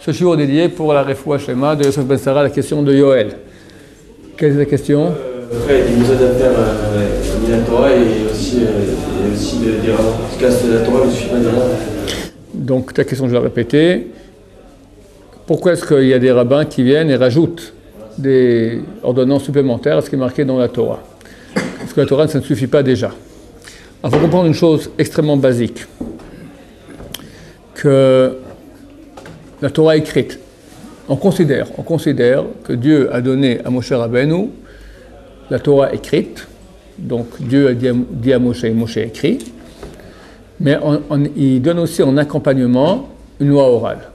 Ce shiur est dédié pour la refoua shlema de Yosef Ben Sarah, la question de Yoel. Quelle est la question? Après, il y a des mises à faire la Torah et aussi des rabbins. Parce que là, la Torah ne suffit pas des rabbins. Donc ta question, je vais la répéter. Pourquoi est-ce qu'il y a des rabbins qui viennent et rajoutent des ordonnances supplémentaires à ce qui est marqué dans la Torah? Parce que la Torah, ça ne suffit pas déjà. Il faut comprendre une chose extrêmement basique. Que la Torah écrite, on considère que Dieu a donné à Moshe Rabbeinu la Torah écrite, donc Dieu a dit à Moshe, Moshe écrit, mais il donne aussi en accompagnement une loi orale.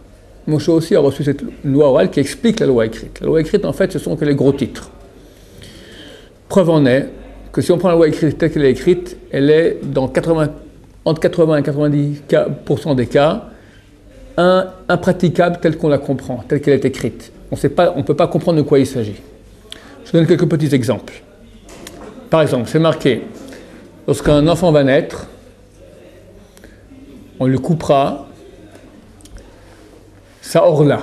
Moshe aussi a reçu cette loi orale qui explique la loi écrite. La loi écrite, en fait, ce sont que les gros titres. Preuve en est que si on prend la loi écrite telle qu'elle est écrite, elle est dans entre 80 et 90% des cas impraticable telle qu'on la comprend, telle qu'elle est écrite. On ne peut pas comprendre de quoi il s'agit. Je donne quelques petits exemples. Par exemple, c'est marqué, lorsqu'un enfant va naître, on lui coupera sa orla.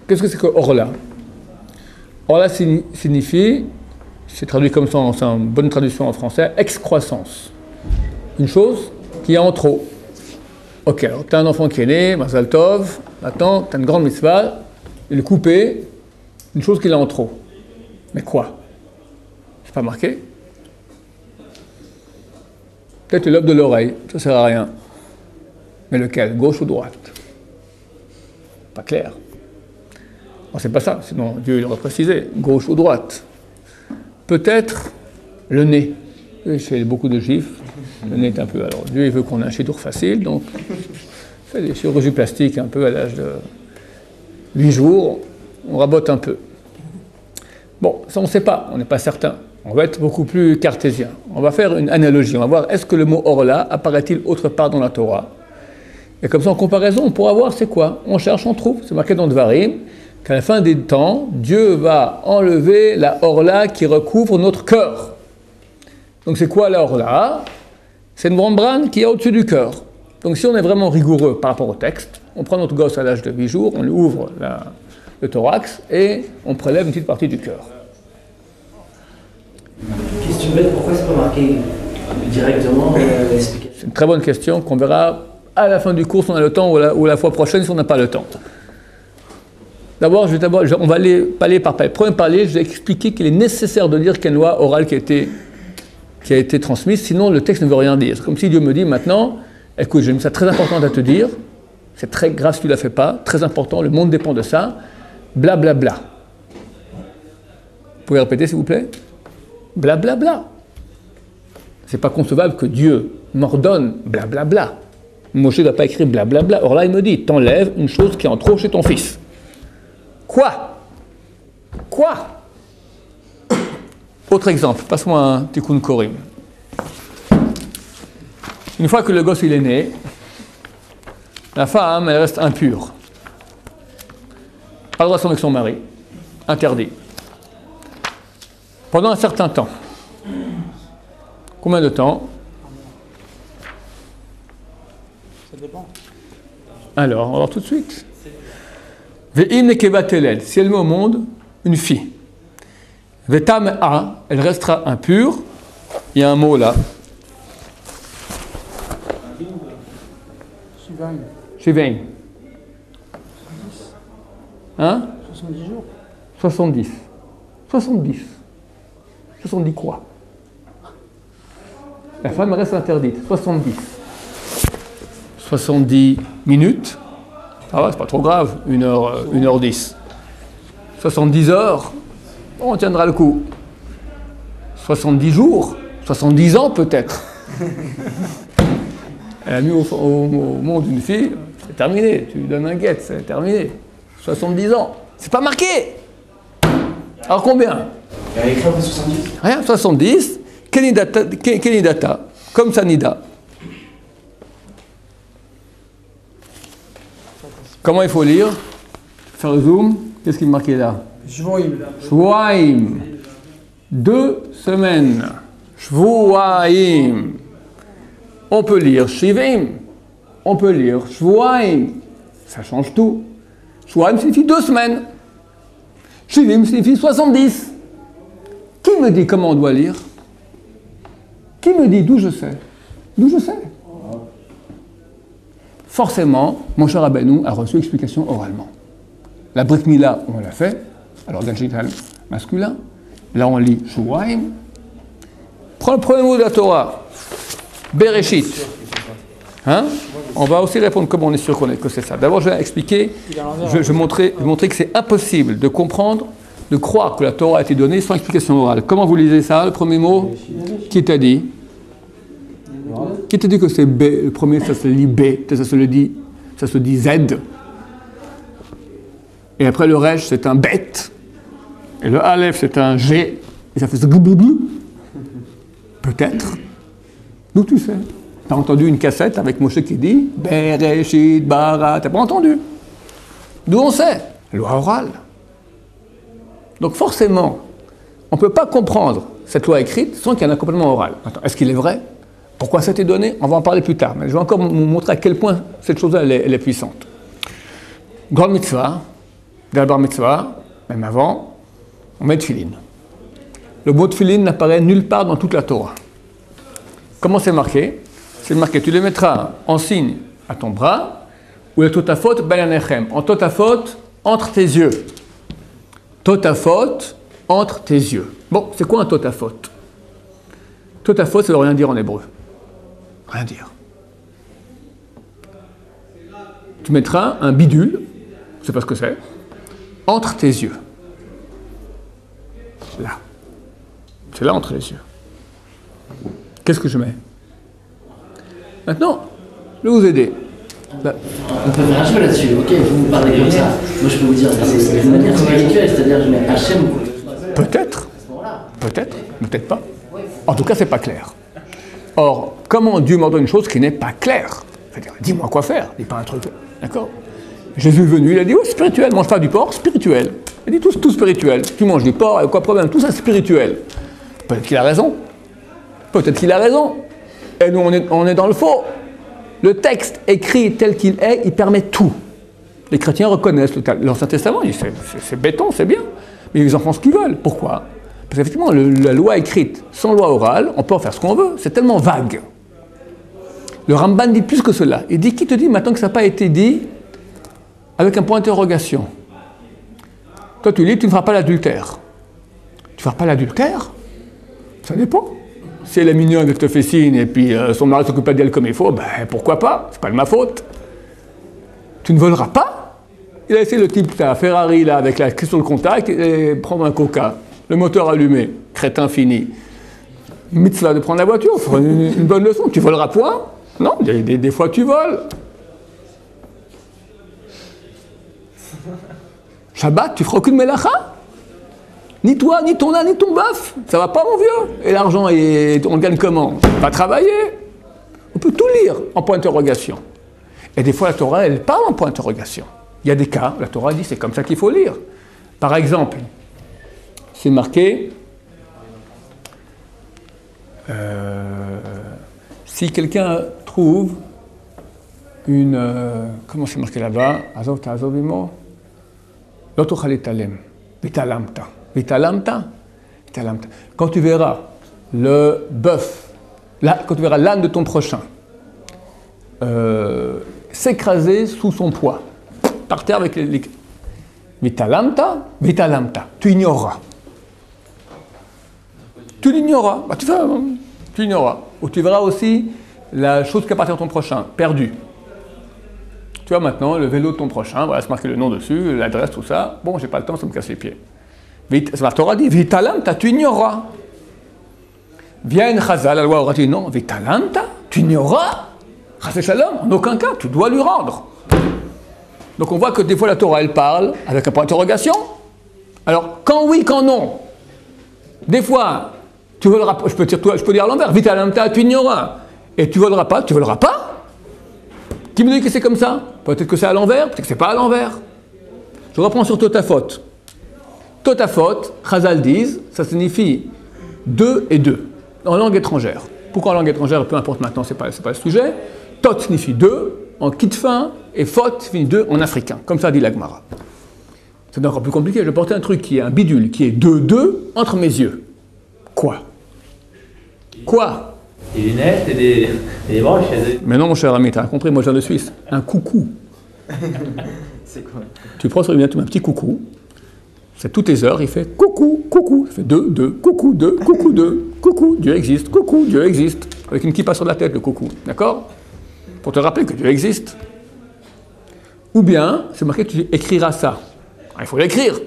Qu'est-ce que c'est que orla? Orla signifie, c'est traduit comme ça, c'est une bonne traduction en français, excroissance. Une chose qui est en trop. Ok, alors tu as un enfant qui est né, Mazal Tov, maintenant tu as une grande mitzvah, il est coupé, une chose qu'il a en trop. Mais quoi? C'est pas marqué? Peut-être le lobe de l'oreille, ça sert à rien. Mais lequel? Gauche ou droite? Pas clair. Bon, c'est pas ça, sinon Dieu il aurait précisé, gauche ou droite. Peut-être le nez. Chez beaucoup de juifs, le nez est un peu... Alors Dieu il veut qu'on ait un chidour facile, donc on fait des chirurgies plastiques un peu à l'âge de 8 jours, on rabote un peu. Bon, ça on ne sait pas, on n'est pas certain. On va être beaucoup plus cartésien. On va faire une analogie, on va voir est-ce que le mot orla apparaît-il autre part dans la Torah. Et comme ça en comparaison, on pourra voir c'est quoi. On cherche, on trouve. C'est marqué dans Devarim qu'à la fin des temps, Dieu va enlever la orla qui recouvre notre cœur. Donc c'est quoi la orla? C'est une membrane qui est au-dessus du cœur. Donc si on est vraiment rigoureux par rapport au texte, on prend notre gosse à l'âge de 8 jours, on lui ouvre le thorax et on prélève une petite partie du cœur. Question bête, pourquoi c'est pas marqué directement C'est une très bonne question qu'on verra à la fin du cours si on a le temps ou la fois prochaine si on n'a pas le temps. D'abord, on va aller palier par palier. Premier palier, je vais expliquer qu'il est nécessaire de dire qu'il y a une loi orale qui a été transmise, sinon le texte ne veut rien dire. C'est comme si Dieu me dit maintenant, écoute, j'ai une chose très importante à te dire, c'est très grave si tu ne la fais pas, très important, le monde dépend de ça, blablabla. Bla, bla. Vous pouvez répéter s'il vous plaît? Blablabla. Bla, bla. C'est pas concevable que Dieu m'ordonne blablabla. Bla. Moshe ne doit pas écrire blablabla. Bla. Or là, il me dit, t'enlèves une chose qui est en trop chez ton fils. Quoi? Autre exemple, passe-moi un tikkun korim. Une fois que le gosse il est né, la femme elle reste impure. Pas le droit de s'en avec son mari, interdit. Pendant un certain temps. Combien de temps? Ça dépend. Alors, on va voir tout de suite. Ve'im nekeva telel, si elle met au monde une fille. Vetam a, elle restera impure. Il y a un mot là. Shivaim. Hein? 70 jours. 70. 70. 70 quoi? La femme reste interdite. 70. 70 minutes. Ah ouais, c'est pas trop grave. 1h10. 70 heures. On tiendra le coup. 70 jours. 70 ans peut-être. Elle a mis au monde une fille. C'est terminé. Tu lui donnes un guet. C'est terminé. 70 ans. C'est pas marqué. Alors combien? Elle a écrit après 70. Rien, 70. Kenidata, comme Sanida. Comment il faut lire? Faire le zoom. Qu'est-ce qui est marqué là? Shvuaim. 2 semaines. Shvuaim. On peut lire Shivim. On peut lire Shvuaim. Ça change tout. Shvoaim signifie 2 semaines. Shivim signifie 70. Qui me dit comment on doit lire? Qui me dit d'où je sais? D'où je sais? Forcément, mon cher Rabbeinu a reçu l'explication oralement. La Brit Mila, on l'a fait, à l'organe génital masculin. Là, on lit Shvoaim. Prends le premier mot de la Torah, Bereshit. Hein? On va aussi répondre comme on est sûr que c'est ça. D'abord, je vais expliquer, je vais montrer que c'est impossible de comprendre, de croire que la Torah a été donnée sans explication orale. Comment vous lisez ça, le premier mot? Qui t'a dit? Qui t'a dit que c'est B? Le premier, ça se lit B, ça se dit Z. Et après, le Resh, c'est un Bet. Et le Aleph, c'est un G. Et ça fait ce glou. Peut-être. D'où tu sais? T'as entendu une cassette avec Moshe qui dit Bereshit bara. T'as pas entendu? D'où on sait? Loi orale. Donc forcément, on ne peut pas comprendre cette loi écrite sans qu'il y ait un accompagnement oral. Attends, est-ce qu'il est vrai? Pourquoi ça a été donné? On va en parler plus tard, mais je vais encore vous montrer à quel point cette chose-là elle est puissante. Grande mitzvah, d'abord mitzvah, même avant, on met tefillin. Le mot tefillin n'apparaît nulle part dans toute la Torah. Comment c'est marqué? C'est marqué, tu les mettras en signe à ton bras, ou le totafot ben yanechem, en totafot entre tes yeux. Totafot entre tes yeux. Bon, c'est quoi un totafot? Totafot, ça ne veut rien dire en hébreu. Rien dire. Tu mettras un bidule, je ne sais pas ce que c'est, entre tes yeux. Là. C'est là entre les yeux. Qu'est-ce que je mets? Maintenant, je vais vous aider. Là. On peut faire un jeu là-dessus, ok? Vous parlez comme ça. Moi je peux vous dire, c'est de manière spirituelle, c'est-à-dire je mets Hachem. Peut-être. Peut-être, peut-être pas. En tout cas, c'est pas clair. Or, comment Dieu m'ordonne une chose qui n'est pas claire? C'est-à-dire, dis-moi quoi faire, dis pas un truc. D'accord? Jésus est venu, il a dit, oui, spirituel, mange pas du porc, spirituel. Il a dit, tout spirituel. Tu manges du porc, quoi problème? Tout ça, spirituel. Peut-être qu'il a raison. Peut-être qu'il a raison. Et nous, on est dans le faux. Le texte écrit tel qu'il est, il permet tout. Les chrétiens reconnaissent l'Ancien Testament, ils disent, c'est béton, c'est bien. Mais ils en font ce qu'ils veulent. Pourquoi? Parce qu'effectivement, la loi écrite sans loi orale, on peut en faire ce qu'on veut. C'est tellement vague. Le Ramban dit plus que cela. Il dit, qui te dit maintenant que ça n'a pas été dit avec un point d'interrogation? Toi, tu lis, tu ne feras pas l'adultère. Tu ne feras pas l'adultère? Ça dépend. Si elle est mignonne, elle te fait signe, et puis son mari ne s'occupe pas d'elle comme il faut, ben pourquoi pas? C'est pas de ma faute. Tu ne voleras pas? Il a essayé le type, t'as un Ferrari là, avec la clé sur le contact, et prendre un coca. Le moteur allumé, crétin fini. Mitzvah de prendre la voiture, faut une bonne leçon. Tu voleras point? Non, des fois tu voles. Shabbat, tu feras aucune mélacha? Ni toi, ni ton âne, ni ton bœuf. Ça va pas, mon vieux? Et l'argent, on le gagne comment? Pas travailler. On peut tout lire en point d'interrogation. Et des fois, la Torah, elle parle en point d'interrogation. Il y a des cas, la Torah dit, c'est comme ça qu'il faut lire. Par exemple, c'est marqué, si quelqu'un trouve une... comment c'est marqué là-bas? Azov ta'azovimo, l'otochalitalem, vitalamta. Vitalamta. Quand tu verras le bœuf, quand tu verras l'âne de ton prochain s'écraser sous son poids, par terre avec les... Vitalamta, tu ignoreras. Tu l'ignoreras. Bah, tu ignoreras. Ou tu verras aussi la chose qui appartient à ton prochain, perdue. Tu vois maintenant le vélo de ton prochain, voilà, c'est marqué le nom dessus, l'adresse, tout ça. Bon, j'ai pas le temps, ça me casse les pieds. La Torah dit, Vitalamta, tu ignoreras. Vient une chazal, la loi aura dit non, Vitalamta, tu ignoreras. Chazé shalom, en aucun cas, tu dois lui rendre. Donc on voit que des fois la Torah, elle parle avec un point d'interrogation. Alors, quand oui, quand non. Des fois, tu voleras pas, je peux dire à l'envers, Vitalamta, tu ignoreras. Et tu voleras pas, tu voleras pas. Qui me dit que c'est comme ça? Peut-être que c'est à l'envers, peut-être que c'est pas à l'envers. Je reprends sur Totafot. Totafot, Chazal disent, ça signifie deux et deux, en langue étrangère. Pourquoi en langue étrangère? Peu importe maintenant, c'est pas le sujet. Tot signifie deux, en kitfin, et faute finit 2 en africain, comme ça dit la Gemara. C'est encore plus compliqué, je portais un truc qui est un bidule, qui est 2 entre mes yeux. Quoi? Quoi? Des lunettes et des branches. Mais non, mon cher ami, t'as compris, moi je viens de Suisse. Un coucou. C'est quoi? Tu prends sur lui, tu mets un petit coucou. C'est toutes les heures, il fait coucou, coucou. Il fait 2, coucou, 2, coucou, 2, coucou, Dieu existe, coucou, Dieu existe. Avec une kippa sur la tête, le coucou. D'accord? Pour te rappeler que Dieu existe. Ou bien, c'est marqué, tu écriras ça. Il faut l'écrire.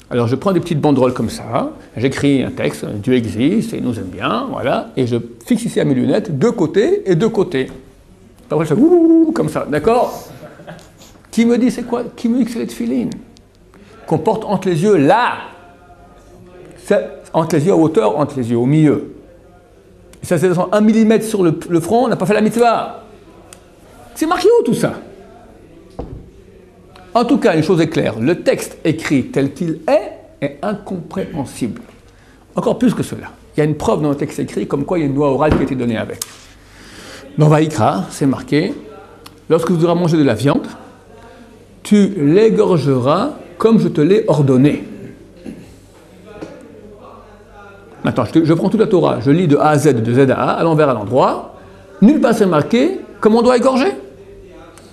Alors je prends des petites banderoles comme ça, j'écris un texte, Dieu existe, et il nous aime bien, voilà, et je fixe ici à mes lunettes, 2 côtés et 2 côtés. Après je fais ouh, comme ça, d'accord? Qui me dit c'est quoi? Qui me dit que c'est les tefilines? Qu'on porte entre les yeux là, c'est entre les yeux à hauteur, entre les yeux au milieu. Et ça c'est 1 mm sur le front, on n'a pas fait la mitzvah. C'est marqué où tout ça? En tout cas, une chose est claire, le texte écrit tel qu'il est incompréhensible. Encore plus que cela. Il y a une preuve dans le texte écrit comme quoi il y a une loi orale qui a été donnée avec. Dans Vaïkra, c'est marqué, lorsque vous aurez mangé de la viande, tu l'égorgeras comme je te l'ai ordonné. Maintenant, je prends toute la Torah, je lis de A à Z, de Z à A, à l'envers à l'endroit, nulle part c'est marqué comment on doit égorger.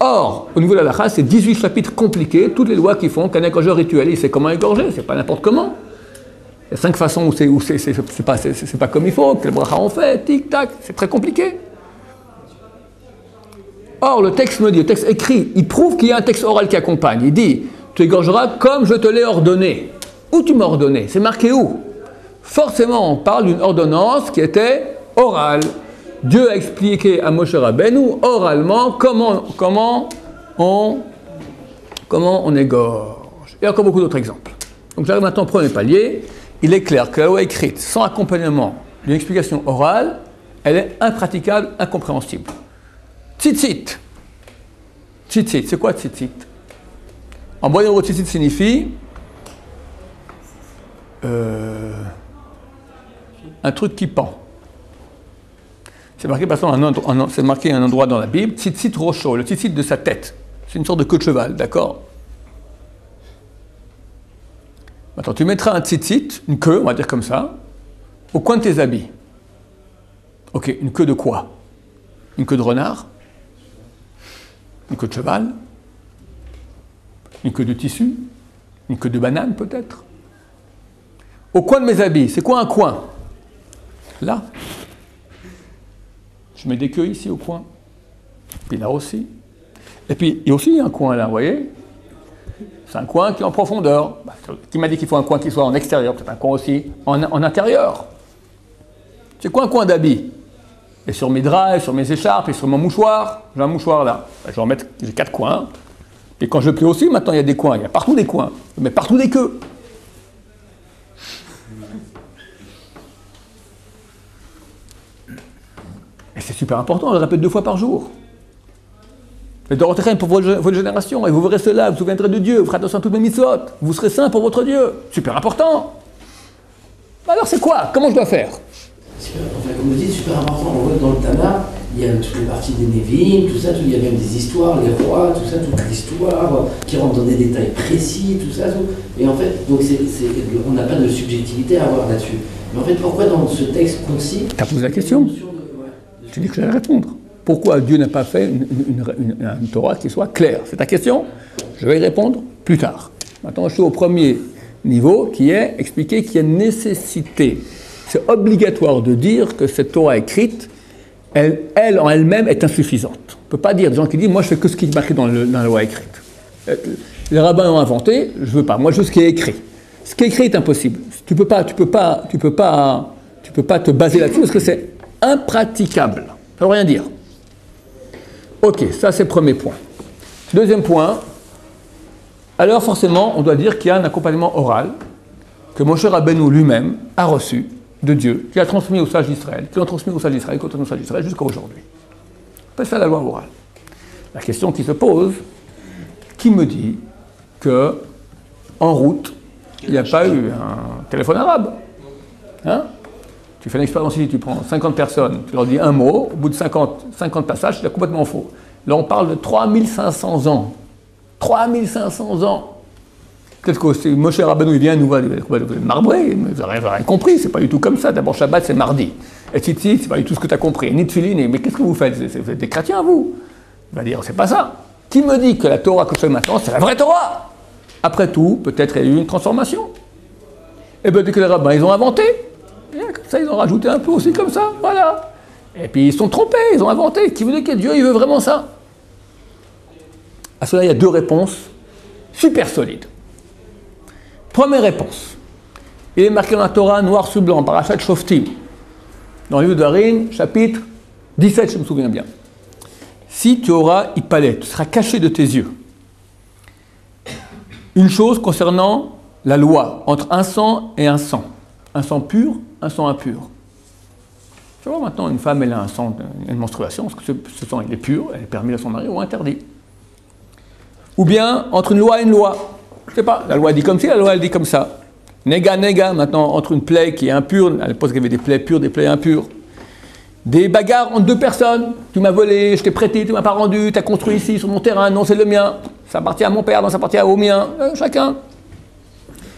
Or, au niveau de la halakha, c'est 18 chapitres compliqués, toutes les lois qui font qu'un égorgeur rituel, il sait comment égorger, c'est pas n'importe comment. Il y a 5 façons où c'est pas comme il faut, quel bracha on fait, tic tac, c'est très compliqué. Or, le texte me dit, le texte écrit, il prouve qu'il y a un texte oral qui accompagne. Il dit, tu égorgeras comme je te l'ai ordonné. Où tu m'as ordonné? C'est marqué où? Forcément, on parle d'une ordonnance qui était orale. Dieu a expliqué à Moshe Rabbeinu oralement comment on égorge. Il y a encore beaucoup d'autres exemples. Donc j'arrive maintenant au premier palier. Il est clair que la loi écrite sans accompagnement d'une explication orale, elle est impraticable, incompréhensible. Tzitzit. Tzitzit, c'est quoi tzitzit? En moyen euro, tzitzit signifie un truc qui pend. C'est marqué, c'est marqué un endroit dans la Bible, tzitzit rocho, le tzitzit de sa tête. C'est une sorte de queue de cheval, d'accord? Maintenant, tu mettras un tzitzit, une queue, on va dire comme ça, au coin de tes habits. Ok, une queue de quoi? Une queue de renard? Une queue de cheval? Une queue de tissu? Une queue de banane, peut-être? Au coin de mes habits, c'est quoi un coin? Là. Je mets des queues ici au coin. Puis là aussi. Et puis, il y a aussi un coin là, vous voyez? C'est un coin qui est en profondeur. Qui m'a dit qu'il faut un coin qui soit en extérieur? Peut-être un coin aussi en intérieur. C'est quoi un coin d'habit? Et sur mes draps, sur mes écharpes, et sur mon mouchoir. J'ai un mouchoir là. Je vais en mettre, j'ai 4 coins. Et quand je plie aussi, maintenant il y a des coins. Il y a partout des coins. Je mets partout des queues. Et c'est super important, on le répète 2 fois par jour. Le Dorothée pour votre génération, et vous verrez cela, vous vous souviendrez de Dieu, vous ferez attention à toutes mes mitzvot, vous serez saints pour votre Dieu. Super important. Alors c'est quoi? Comment je dois faire? Enfin, comme vous dites, super important. On voit que dans le Tanakh, il y a toutes les parties des Nevi'im, tout ça, il y a même des histoires, les rois, tout ça, toute l'histoire, qui rentre dans des détails précis, tout ça, tout. Et en fait, donc on n'a pas de subjectivité à avoir là-dessus. Mais en fait, pourquoi dans ce texte concis... Tu as posé la question? Tu dis que je vais répondre. Pourquoi Dieu n'a pas fait une Torah qui soit claire? C'est ta question? Je vais y répondre plus tard. Maintenant, je suis au premier niveau qui est expliquer qu'il y a nécessité. C'est obligatoire de dire que cette Torah écrite, elle en elle-même est insuffisante. On ne peut pas dire des gens qui disent « moi je fais que ce qui est marqué dans la loi écrite ». Les rabbins ont inventé, je ne veux pas, moi je veux ce qui est écrit. Ce qui est écrit est impossible. Tu peux pas te baser là-dessus parce que c'est impraticable. Ça ne veut rien dire. Ok, ça c'est le premier point. Deuxième point, alors forcément on doit dire qu'il y a un accompagnement oral que Moshe Rabbeinu lui-même a reçu de Dieu, qui a transmis aux sages d'Israël, qui l'ont transmis aux sages d'Israël, qui l'ont transmis aux sages d'Israël jusqu'à aujourd'hui. On appelle ça la loi orale. La question qui se pose, qui me dit que en route, il n'y a pas eu un téléphone arabe? Hein? Tu fais une expérience ici, tu prends 50 personnes, tu leur dis un mot, au bout de 50 passages, c'est complètement faux. Là, on parle de 3500 ans. 3500 ans. Peut-être que Moshe Rabbeinu, il vient nous voir, marbré, mais vous n'avez rien compris, c'est pas du tout comme ça. D'abord, Shabbat, c'est mardi. Et Tzitzit, c'est pas du tout ce que tu as compris. Ni Tfilin, mais qu'est-ce que vous faites? Vous êtes des chrétiens, vous? Il va dire, c'est pas ça. Qui me dit que la Torah que je fais maintenant, c'est la vraie Torah? Après tout, peut-être il y a eu une transformation. Et peut-être que les rabbins, ils ont inventé. Et comme ça, ils ont rajouté un peu aussi comme ça, voilà. Et puis ils se sont trompés, ils ont inventé. Qui veut dire que Dieu, il veut vraiment ça? À cela, il y a deux réponses super solides. Première réponse. Il est marqué dans la Torah, noir sur blanc, Parashat Shoftim, dans le livre d'Harim, chapitre 17, je me souviens bien. Si tu auras Ipalé, tu seras caché de tes yeux. Une chose concernant la loi, entre un sang et un sang. Un sang pur, un sang impur. Tu vois, maintenant, une femme, elle a un sang, une menstruation, parce que ce sang, il est pur, elle est permis à son mari ou interdit. Ou bien, entre une loi et une loi. Je ne sais pas, la loi dit comme ci, la loi, elle dit comme ça. Nega, nega, maintenant, entre une plaie qui est impure, à l'époque, il y avait des plaies pures, des plaies impures. Des bagarres entre deux personnes. Tu m'as volé, je t'ai prêté, tu ne m'as pas rendu, tu as construit ici, sur mon terrain, non, c'est le mien. Ça appartient à mon père, non, ça appartient au mien. Chacun.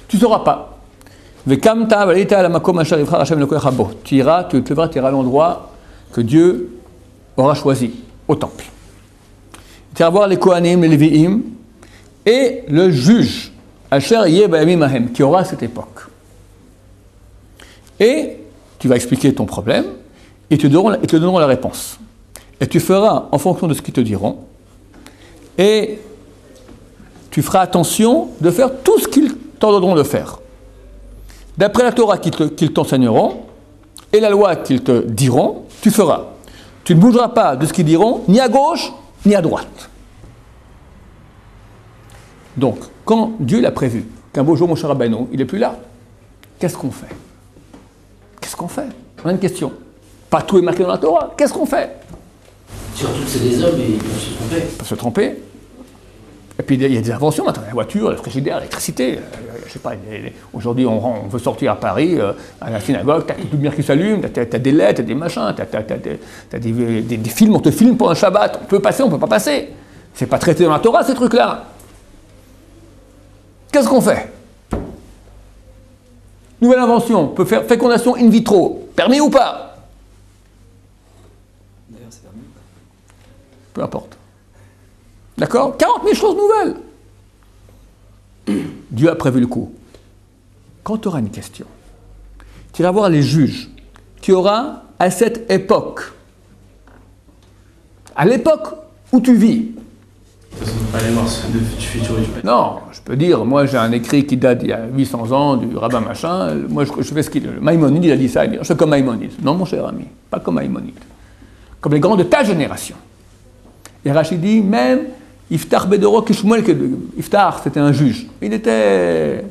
Tu ne sauras pas. Tu iras, tu te lèveras, tu iras à l'endroit que Dieu aura choisi, au temple. Tu iras voir les Kohanim, les Lévi'im, et le juge, Asher Yeh Mahem, qui aura à cette époque. Et tu vas expliquer ton problème, et te donneront la réponse. Et tu feras en fonction de ce qu'ils te diront, et tu feras attention de faire tout ce qu'ils t'ordonneront de faire. D'après la Torah qu'ils t'enseigneront, et la loi qu'ils te diront, tu feras. Tu ne bougeras pas de ce qu'ils diront, ni à gauche, ni à droite. Donc, quand Dieu l'a prévu, qu'un beau jour, Moshe Rabbeinu, il n'est plus là, qu'est-ce qu'on fait? Qu'est-ce qu'on fait? On a une question. Pas tout est marqué dans la Torah. Qu'est-ce qu'on fait? Surtout que c'est des hommes et ils peuvent se tromper. Ils peuvent se tromper. Et puis il y a des inventions maintenant, la voiture, le frigidaire, l'électricité. Je sais pas, aujourd'hui on veut sortir à Paris, à la synagogue, t'as toute lumière qui s'allume, t'as des LED, t'as des machins, t'as des films, on te filme pour un Shabbat, on peut passer, on peut pas passer. C'est pas traité dans la Torah ces trucs-là. Qu'est-ce qu'on fait? Nouvelle invention, on peut faire fécondation in vitro, permis ou pas? D'ailleurs, c'est permis. Peu importe. D'accord? 40 000 choses nouvelles. Dieu a prévu le coup. Quand tu auras une question, tu iras voir les juges qu'il y aura à cette époque. À l'époque où tu vis. Allez voir ce de futur et du passé. Non, je peux dire, moi j'ai un écrit qui date d'il y a 800 ans, du rabbin machin, moi je fais ce qu'il veut. Maïmonide, il a dit ça, il dit, je fais comme Maïmonide. Non, mon cher ami, pas comme Maïmonide. Comme les grands de ta génération. Et Rachid dit, même Iftar Bedoro Kishmuel, Iftar, c'était un juge. Il était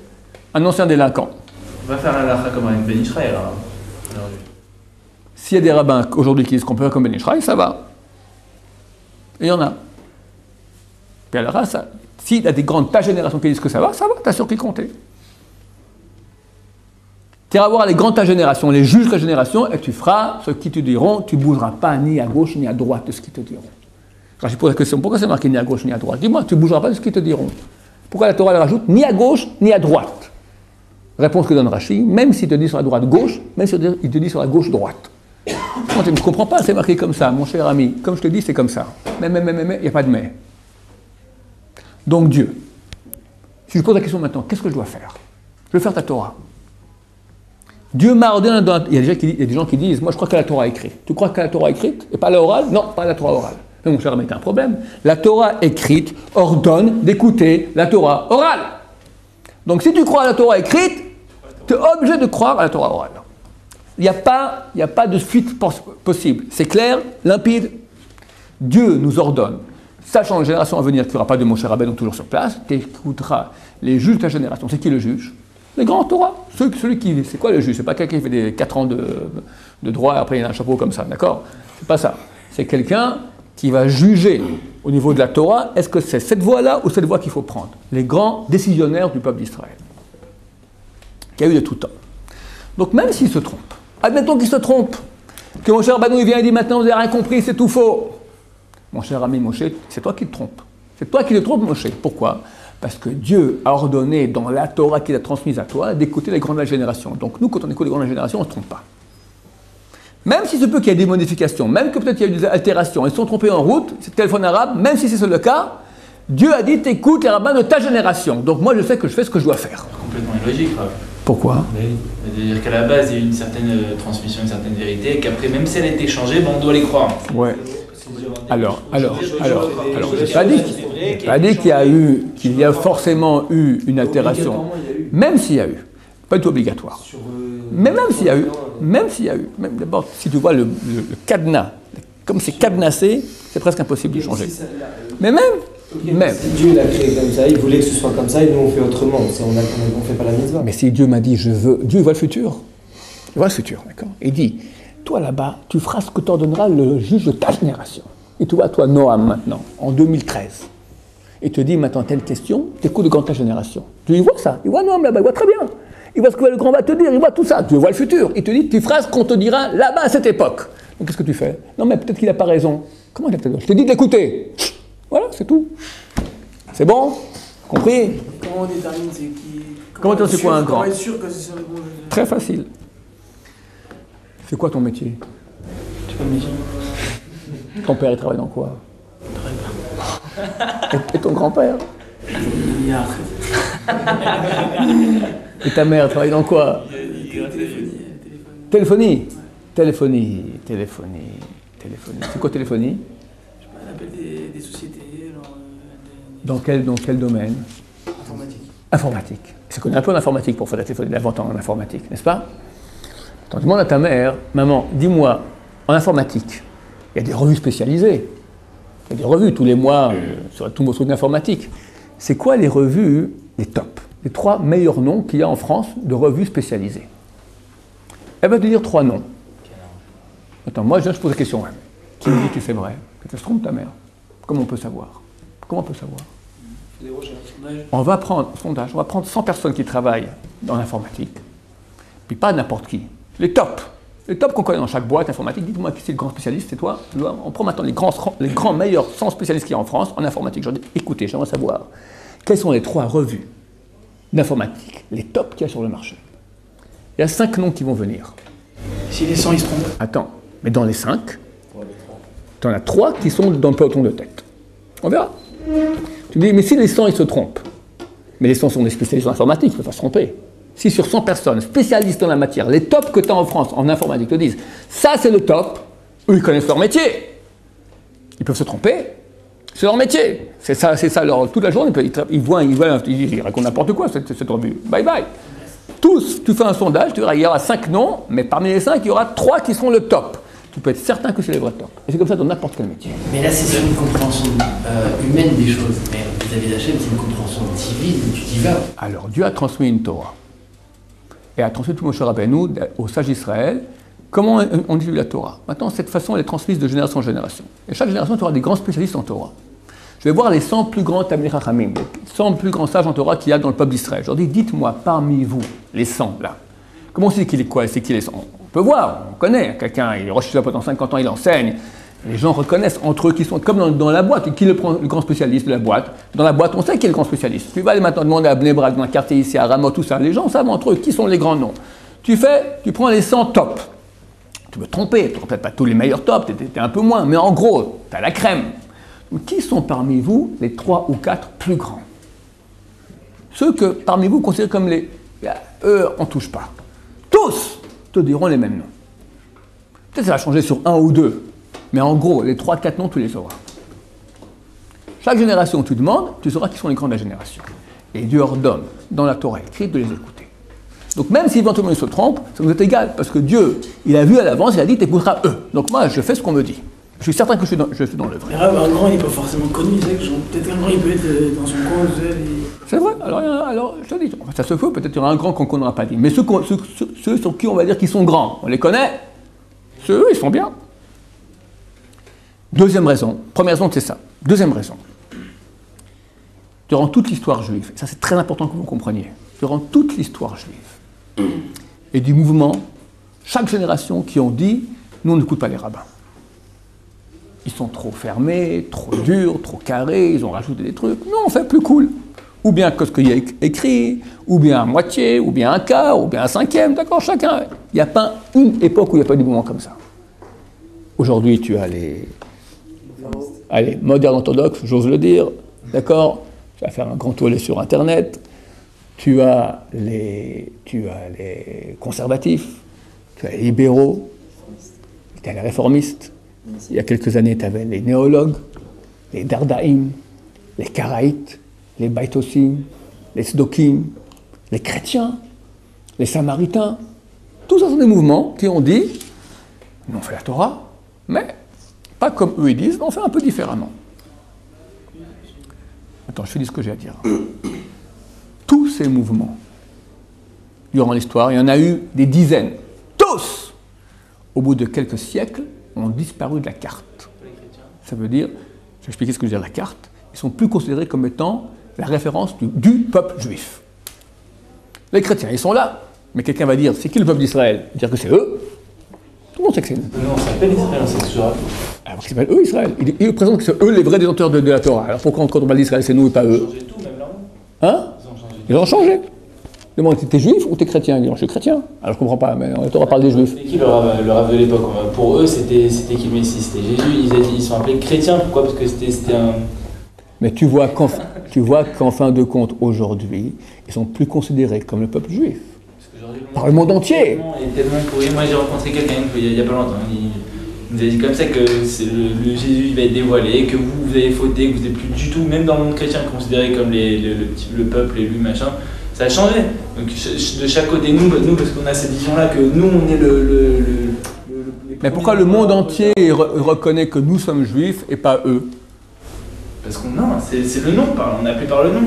un ancien délinquant. On va faire la halakha comme avec Ben Israël. S'il y a des rabbins aujourd'hui qui disent qu'on peut faire comme Ben Israël, ça va. Et il y en a. Puis alors, s'il y a des grands de ta génération qui disent que ça va, t'as sûr qu'ils comptaient. Tu iras voir les grands de ta génération, les juges de ta génération, et tu feras ce qu'ils te diront, tu ne bougeras pas ni à gauche ni à droite de ce qu'ils te diront. Alors, je pose la question, pourquoi c'est marqué ni à gauche ni à droite? Dis-moi, tu ne bougeras pas de ce qu'ils te diront. Pourquoi la Torah elle rajoute ni à gauche ni à droite? Réponse que donne Rashi, même s'il te dit sur la droite gauche, même s'il te dit sur la gauche droite. Moi, tu ne comprends pas, c'est marqué comme ça, mon cher ami. Comme je te dis, c'est comme ça. Mais, il n'y a pas de mais. Donc Dieu, si je pose la question maintenant, qu'est-ce que je dois faire? Je vais faire ta Torah. Dieu m'a ordonné, il y a des gens qui disent, moi je crois que la Torah est écrite. Tu crois que la Torah est écrite et pas la orale? Non, pas la Torah orale. Mais mon cher ami, c'est un problème. La Torah écrite ordonne d'écouter la Torah orale. Donc si tu crois à la Torah écrite, tu es obligé de croire à la Torah orale. Il n'y a pas de fuite possible. C'est clair, limpide. Dieu nous ordonne, sachant la génération à venir qu'il n'y aura pas de Moshe Rabbeinu toujours sur place, tu écouteras les juges de ta génération. C'est qui le juge? Les grands Torah. Celui qui... C'est quoi le juge? C'est pas quelqu'un qui fait des 4 ans de droit et après il a un chapeau comme ça, d'accord? C'est pas ça. C'est quelqu'un qui va juger au niveau de la Torah, est-ce que c'est cette voie-là ou cette voie qu'il faut prendre? Les grands décisionnaires du peuple d'Israël. Qu'il y a eu de tout temps. Donc même s'il se trompe, admettons qu'il se trompe, que Moshe Rabbeinu vient et dit maintenant vous n'avez rien compris, c'est tout faux. Mon cher ami Moshe, c'est toi qui te trompes. C'est toi qui te trompes, Moshe. Pourquoi? Parce que Dieu a ordonné dans la Torah qu'il a transmise à toi d'écouter les grands de la génération. Donc nous, quand on écoute les grands de la génération, on ne se trompe pas. Même si se peut qu'il y ait des modifications, même que peut-être il y a eu des altérations, ils se sont trompés en route, c'est le téléphone arabe, même si c'est le cas, Dieu a dit t'écoutes les rabbins de ta génération. Donc moi je sais que je fais ce que je dois faire. Complètement illogique, quoi. Pourquoi? C'est-à-dire qu'à la base, il y a eu une certaine transmission, une certaine vérité, et qu'après, même si elle a été changée, on doit les croire. Ouais. Alors, je n'ai pas dit qu'il y a forcément eu une altération. Même s'il y a eu, pas du tout obligatoire. Mais même s'il y a eu, même d'abord, si tu vois le cadenas, comme c'est cadenassé, c'est presque impossible d'y changer. Mais même. Si Dieu l'a créé comme ça, il voulait que ce soit comme ça, et nous on fait autrement. On ne fait pas la mitzvah. Mais si Dieu m'a dit, Dieu voit le futur. Il voit le futur, d'accord? Il dit, toi là-bas, tu feras ce que t'ordonnera le juge de ta génération. Et tu vois, toi, Noam, maintenant, en 2013, il te dit, maintenant, telle question, t'écoutes de grande ta génération. Il voit ça, il voit Noam là-bas, il voit très bien. Il voit ce que le grand va te dire, il voit tout ça. Tu vois le futur. Il te dit, tu feras ce qu'on te dira là-bas à cette époque. Donc qu'est-ce que tu fais? Non, mais peut-être qu'il n'a pas raison. Comment il a peut-être? Je t'ai dit d'écouter. Voilà, c'est tout. C'est bon? Compris? Comment on détermine c'est qui? Comment c'est quoi un grand? Comment être sûr que c'est le bon juge? Très facile. C'est quoi ton métier? Tu peux me dire? Ton père, il travaille dans quoi? Et ton grand-père? Milliard. Et ta mère, elle travaille dans quoi? Téléphonie. Téléphonie. C'est quoi téléphonie? On appelle des sociétés. Dans quel domaine? Informatique. Ça connaît un peu en informatique pour faire la téléphonie, la vente en informatique, n'est-ce pas? Attends, demande à ta mère, maman, dis-moi, en informatique, il y a des revues spécialisées. Il y a des revues tous les mois sur tout le truc d'informatique. C'est quoi les revues, les tops, les 3 meilleurs noms qu'il y a en France de revues spécialisées? Elle va te dire 3 noms. Attends, moi je pose la question. Qui me dit que c'est vrai? Que ça se trompe ta mère? Comment on peut savoir? Comment on peut savoir? On va prendre 100 personnes qui travaillent dans l'informatique, puis pas n'importe qui. Les tops qu'on connaît dans chaque boîte informatique. Dites-moi qui c'est le grand spécialiste, c'est toi. On prend maintenant les grands meilleurs 100 spécialistes qu'il y a en France en informatique. Je leur dis, écoutez, j'aimerais savoir quelles sont les 3 revues d'informatique, les tops qu'il y a sur le marché. Il y a 5 noms qui vont venir. Si les 100 ils se trompent. Attends, mais dans les 5, tu en as 3 qui sont dans le peloton de tête. On verra. Tu me dis, mais si les 100 ils se trompent, mais les 100 sont des spécialistes en informatique, ils ne peuvent pas se tromper. Si sur 100 personnes spécialistes dans la matière, les tops que tu as en France en informatique te disent, ça c'est le top, eux ils connaissent leur métier. Ils peuvent se tromper, c'est leur métier. C'est ça toute la journée, ils racontent n'importe quoi cette revue. Bye bye. Tous, tu fais un sondage, tu verras, il y aura 5 noms, mais parmi les 5, il y aura 3 qui seront le top. Tu peux être certain que c'est les vrais tops. Et c'est comme ça dans n'importe quel métier. Mais là, c'est sur une compréhension humaine des choses. Mais vis-à-vis d'Hachem, c'est une compréhension divine, tu t'y vas. Alors, Dieu a transmis une Torah. Et a transmis tout Moshe Rabbeinu aux sages d'Israël. Comment on dit la Torah? Maintenant, cette façon, elle est transmise de génération en génération. Et chaque génération, tu auras des grands spécialistes en Torah. Je vais voir les 100 plus grands Talmidei Chachamim, les 100 plus grands sages en Torah qu'il y a dans le peuple d'Israël. Je leur dis, dites-moi, parmi vous, les 100 là, comment c'est qu'il est quoi? C'est qu'il est 100? On peut voir, on connaît. Quelqu'un, il est Rosh Hashanah pendant 50 ans, il enseigne. Les gens reconnaissent entre eux qui sont comme dans la boîte. Qui est le grand spécialiste de la boîte? Dans la boîte, on sait qui est le grand spécialiste. Tu vas aller maintenant demander à Bnei Brak, dans un quartier ici, à Ramoth, tout ça. Les gens savent entre eux qui sont les grands noms. Tu prends les 100 tops. Tu peux te tromper, tu ne peut-être pas tous les meilleurs tops, tu es un peu moins, mais en gros, tu as la crème. Donc, qui sont parmi vous les 3 ou 4 plus grands? Ceux que parmi vous considérez comme eux, on ne touche pas. Tous te diront les mêmes noms. Peut-être ça va changer sur 1 ou 2, mais en gros, les 3-4 noms, tu les sauras. Chaque génération, tu demandes, tu sauras qui sont les grands de la génération. Et Dieu ordonne, dans la Torah écrite, de les écouter. Donc même si éventuellement ils se trompent, ça nous est égal, parce que Dieu, il a vu à l'avance, il a dit, t'écouteras eux. Donc moi, je fais ce qu'on me dit. Je suis certain que je suis dans le vrai. Un grand, il n'est pas forcément connu, c'est que peut-être un grand, il peut être dans son coin, C'est vrai, alors je te dis, ça se peut, peut-être qu'il y aura un grand qu'on n'aura pas dit. Mais ceux sur qui on va dire qu'ils sont grands, on les connaît, ceux, ils sont bien. Deuxième raison, première raison, c'est ça. Deuxième raison, durant toute l'histoire juive, et ça c'est très important que vous compreniez, durant toute l'histoire juive, et du mouvement, chaque génération qui ont dit, nous on n'écoute pas les rabbins. ils sont trop fermés, trop durs, trop carrés, ils ont rajouté des trucs. Non, on fait plus cool. Ou bien que ce qu'il y a écrit, ou bien à moitié, ou bien un quart, ou bien un cinquième, d'accord, chacun. Il n'y a pas une époque où il n'y a pas des mouvements comme ça. Aujourd'hui, tu as les modernes orthodoxes, j'ose le dire, d'accord. Tu vas faire un grand tollé sur Internet. Tu as les conservatifs, tu as les libéraux, tu as les réformistes. Il y a quelques années, tu avais les néologues, les dardaïm, les karaïtes, les baïtosim, les sdokim, les chrétiens, les samaritains. Tous ça sont des mouvements qui ont dit, nous on fait la Torah, mais pas comme eux ils disent, on fait un peu différemment. Attends, je te dis ce que j'ai à dire. Tous ces mouvements, durant l'histoire, il y en a eu des dizaines. Tous, au bout de quelques siècles, ont disparu de la carte. Ça veut dire, je vais expliquer ce que veut dire la carte, ils sont plus considérés comme étant la référence du peuple juif. Les chrétiens, ils sont là, mais quelqu'un va dire, c'est qui le peuple d'Israël? Dire que c'est eux. Tout le monde sait que c'est eux. Non, on s'appelle Israël, c'est toujours. Alors qu'ils s'appellent eux Israël. Ils présentent que c'est eux les vrais détenteurs de la Torah. Alors pourquoi quand on parle d'Israël, c'est nous et pas eux? Ils ont changé tout, même là-haut. Hein? Ils ont changé. Demande, t'es juif ou t'es chrétien? Ils disent, je suis chrétien. Alors je comprends pas, mais la Torah parle des juifs. C'était qui le rave de l'époque? Pour eux, c'était qui le Messie? C'était Jésus. Ils sont appelés chrétiens. Pourquoi? Parce que c'était un... Mais tu vois qu'en fin de compte, aujourd'hui, ils sont plus considérés comme le peuple juif. Par le monde entier. Tellement pourri. Moi, j'ai rencontré quelqu'un il n'y a pas longtemps. Il nous a dit comme ça que le Jésus va être dévoilé, que vous avez fauté, que vous n'êtes plus du tout, même dans le monde chrétien, considéré comme le peuple élu, machin. Ça a changé. Donc, de chaque côté, nous parce qu'on a cette vision-là, que nous, on est Mais pourquoi le monde entier reconnaît que nous sommes juifs et pas eux? Parce qu'on c'est le nom, on est appelé par le nom.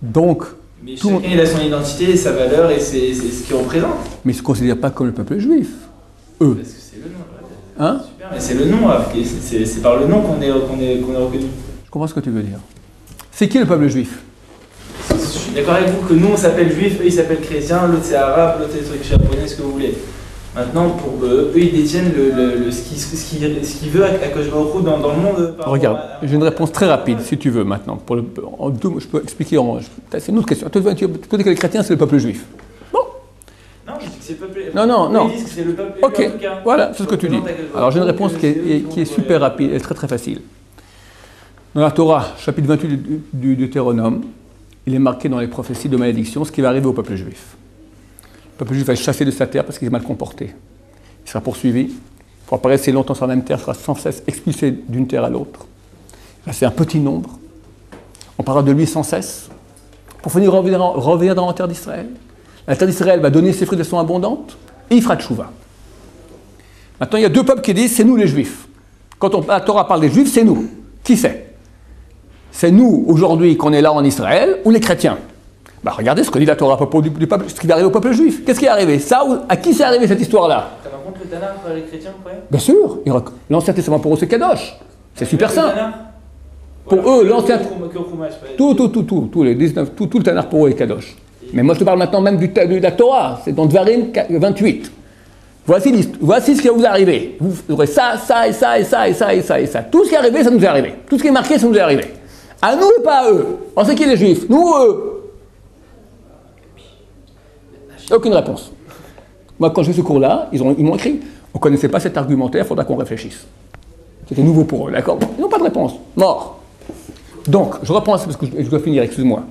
Donc, mais chacun il a son identité, sa valeur et c'est ce qu'il représente. Mais ils ne se considèrent pas comme le peuple juif, eux. Parce que c'est le nom. Hein? Super, mais c'est le nom, c'est par le nom qu'on est reconnu. Je comprends ce que tu veux dire. C'est qui le peuple juif? Je suis d'accord avec vous que nous on s'appelle juif, eux ils s'appellent chrétiens, l'autre c'est arabe, l'autre c'est truc japonais, ce que vous voulez. Maintenant, pour eux ils détiennent ce qu'ils veulent à Kosh Baruch Hu dans le monde. Regarde, j'ai une réponse très rapide, si tu veux, maintenant. Je peux expliquer c'est une autre question. Tu dis que les chrétiens, c'est le peuple juif. Bon. Non, je dis que c'est le peuple. Non. Ils disent que c'est le peuple. Ok, en tout cas. Voilà, c'est ce que tu dis. Alors j'ai une réponse qui est super rapide et très très facile. Dans la Torah, chapitre 28 du Deutéronome, il est marqué dans les prophéties de malédiction ce qui va arriver au peuple juif. Le peuple juif va être chassé de sa terre parce qu'il est mal comporté. Il sera poursuivi. Il pourra pas rester longtemps sur la même terre, sera sans cesse expulsé d'une terre à l'autre. C'est un petit nombre. On parlera de lui sans cesse. Pour finir, revenir dans la terre d'Israël. La terre d'Israël va donner ses fruits de façon abondante et il fera tchouva. Maintenant, il y a deux peuples qui disent c'est nous les Juifs. Quand la Torah parle des Juifs, c'est nous. Qui c'est? C'est nous, aujourd'hui, qu'on est là en Israël, ou les chrétiens? Regardez ce que dit la Torah à propos du peuple, ce qui va arriver au peuple juif. Qu'est-ce qui est arrivé? Ça, à qui c'est arrivé cette histoire-là? Ça rencontre le Tanakh, les chrétiens, vous croyez? Bien sûr. L'Ancien Testament pour eux, c'est Kadosh. C'est super simple. Pour eux, l'Ancien... Tout le Tanakh pour eux est Kadosh. Mais moi, je te parle maintenant même de la Torah. C'est dans Dvarim 28. Voici ce qui va vous arriver. Vous aurez ça, ça, et ça, et ça, et ça, et ça, et ça. Tout ce qui est arrivé, ça nous est arrivé. Tout ce qui est marqué, ça nous est arrivé. À nous et pas à eux. On sait qui les Juifs? Nous ou eux? Aucune réponse. Moi, quand j'ai fait ce cours-là, ils m'ont écrit. On ne connaissait pas cet argumentaire, il faudra qu'on réfléchisse. C'était nouveau pour eux, d'accord? Ils n'ont pas de réponse. Mort. Donc, je reprends ça parce que je dois finir, excuse-moi.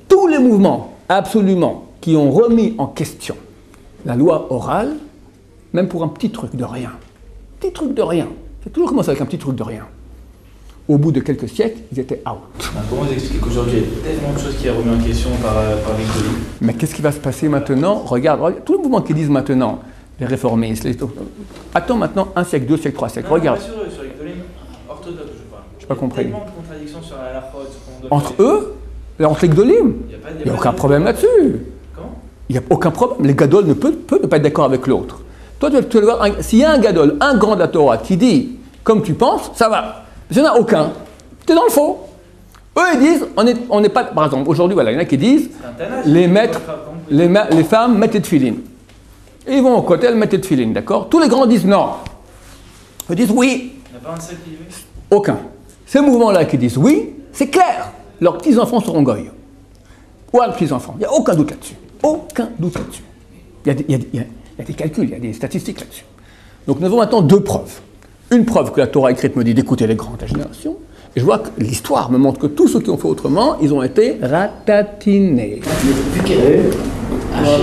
Tous les mouvements, absolument, qui ont remis en question la loi orale, même pour un petit truc de rien. Petit truc de rien. C'est toujours commencé avec un petit truc de rien. Au bout de quelques siècles, ils étaient out. Comment vous expliquez qu'aujourd'hui, il y a tellement de choses qui sont remises en question par les Golim? Mais qu'est-ce qui va se passer maintenant? Regarde, tous les mouvements qui disent maintenant, les réformistes, attends maintenant un siècle, 2 siècles, 3 siècles, regarde. Sur les Golim orthodoxes, je parle. Je n'ai pas compris. Il y a tellement de contradictions sur la halachot. Entre eux? Entre les Gdolim? Il n'y a aucun problème là-dessus. Comment? Il n'y a aucun problème. Les Gadol ne peuvent ne pas être d'accord avec l'autre. Toi, tu vas voir, s'il y a un Gadol, un grand de la Torah, qui dit comme tu penses, ça va. S'il n'y en a aucun, tu es dans le faux. Eux, ils disent, on n'est pas... Par exemple, aujourd'hui, voilà, il y en a qui disent, les femmes mettent des tefilines. Et ils vont au côté, elles mettent des tefilines, d'accord? Tous les grands disent non. Ils disent oui. Pas un seul qui y va. Aucun. Ces mouvements-là qui disent oui, c'est clair, leurs petits-enfants seront goy. Ou leurs petits-enfants, il n'y a aucun doute là-dessus. Aucun doute là-dessus. Il y a des calculs, il y a des statistiques là-dessus. Donc nous avons maintenant deux preuves. Une preuve que la Torah écrite me dit d'écouter les grands de ta génération, et je vois que l'histoire me montre que tous ceux qui ont fait autrement, ils ont été ratatinés. Mais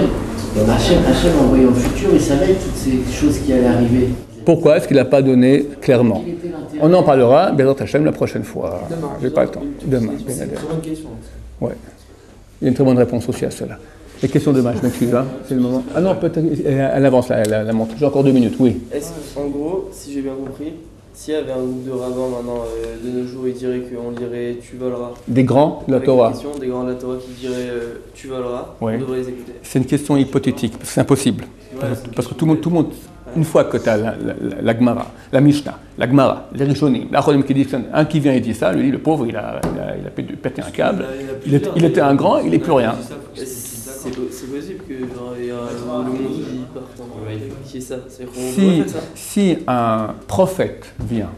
vu Hachem en voyant le futur, il savait toutes ces choses qui allaient arriver. Pourquoi est-ce qu'il n'a pas donné clairement? Quel était l'intérêt? On en parlera, Bezrat Hachem, la prochaine fois. Demain. J'ai pas le temps. Demain. C'est une très bonne question. Ouais. Il y a une très bonne réponse aussi à cela. Les questions de match, je m'excuse, hein. C'est le moment. Ah non, peut-être, elle avance là, elle montre. J'ai encore 2 minutes, oui. Est-ce qu'en gros, si j'ai bien compris, s'il y avait un groupe de rabbins maintenant de nos jours, ils diraient qu'on lirait tu voleras. Des grands de la Avec Torah. des questions, des grands de la Torah qui diraient tu voleras, Ouais. on devrait les écouter. C'est une question hypothétique, parce que c'est impossible. Parce que tout le monde, une fois que tu as la Gemara, la Mishnah, la Gemara, les Rishonim, l'Achonim qui dit, un qui vient et dit ça, lui, le pauvre, il a pété un câble, il était un grand, il n'est plus rien. C'est possible que genre, il y a le monde qui est ça. C'est qu'on pourrait faire ça. Si un prophète vient,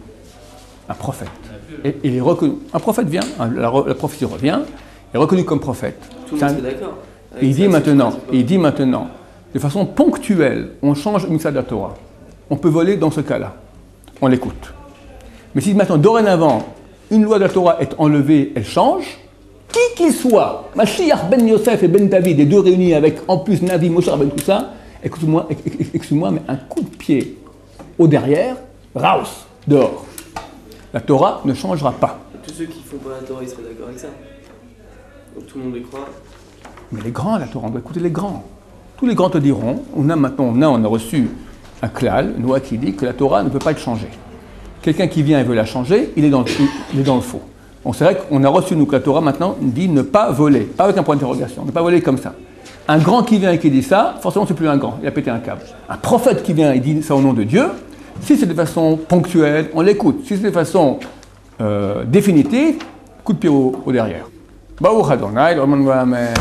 et il est reconnu, un prophète vient, la prophétie revient, il est reconnu comme prophète. Tout le monde serait d'accord. Et il dit maintenant, de façon ponctuelle, on change une mitzvah de la Torah. On peut voler dans ce cas-là. On l'écoute. Mais si maintenant, dorénavant, une loi de la Torah est enlevée, elle change, qui qu'il soit, Mashiach ben Yosef et ben David, les deux réunis avec en plus Navi, Moshe Rabbeinu, tout ça, excuse-moi, mais un coup de pied au derrière, raus, dehors. La Torah ne changera pas. Et tous ceux qui font pas la Torah, ils seraient d'accord avec ça. Donc tout le monde les croit. Mais les grands, la Torah, on doit écouter les grands. Tous les grands te diront, on a reçu un klal, une loi qui dit que la Torah ne peut pas être changée. Quelqu'un qui vient et veut la changer, il est dans le faux. Bon, c'est vrai qu'on a reçu, nous, que la Torah, maintenant, dit ne pas voler, pas avec un point d'interrogation, ne pas voler comme ça. Un grand qui vient et qui dit ça, forcément, c'est plus un grand, il a pété un câble. Un prophète qui vient et dit ça au nom de Dieu, si c'est de façon ponctuelle, on l'écoute. Si c'est de façon définitive, coup de pied au derrière. Baruch Adonai, Amen.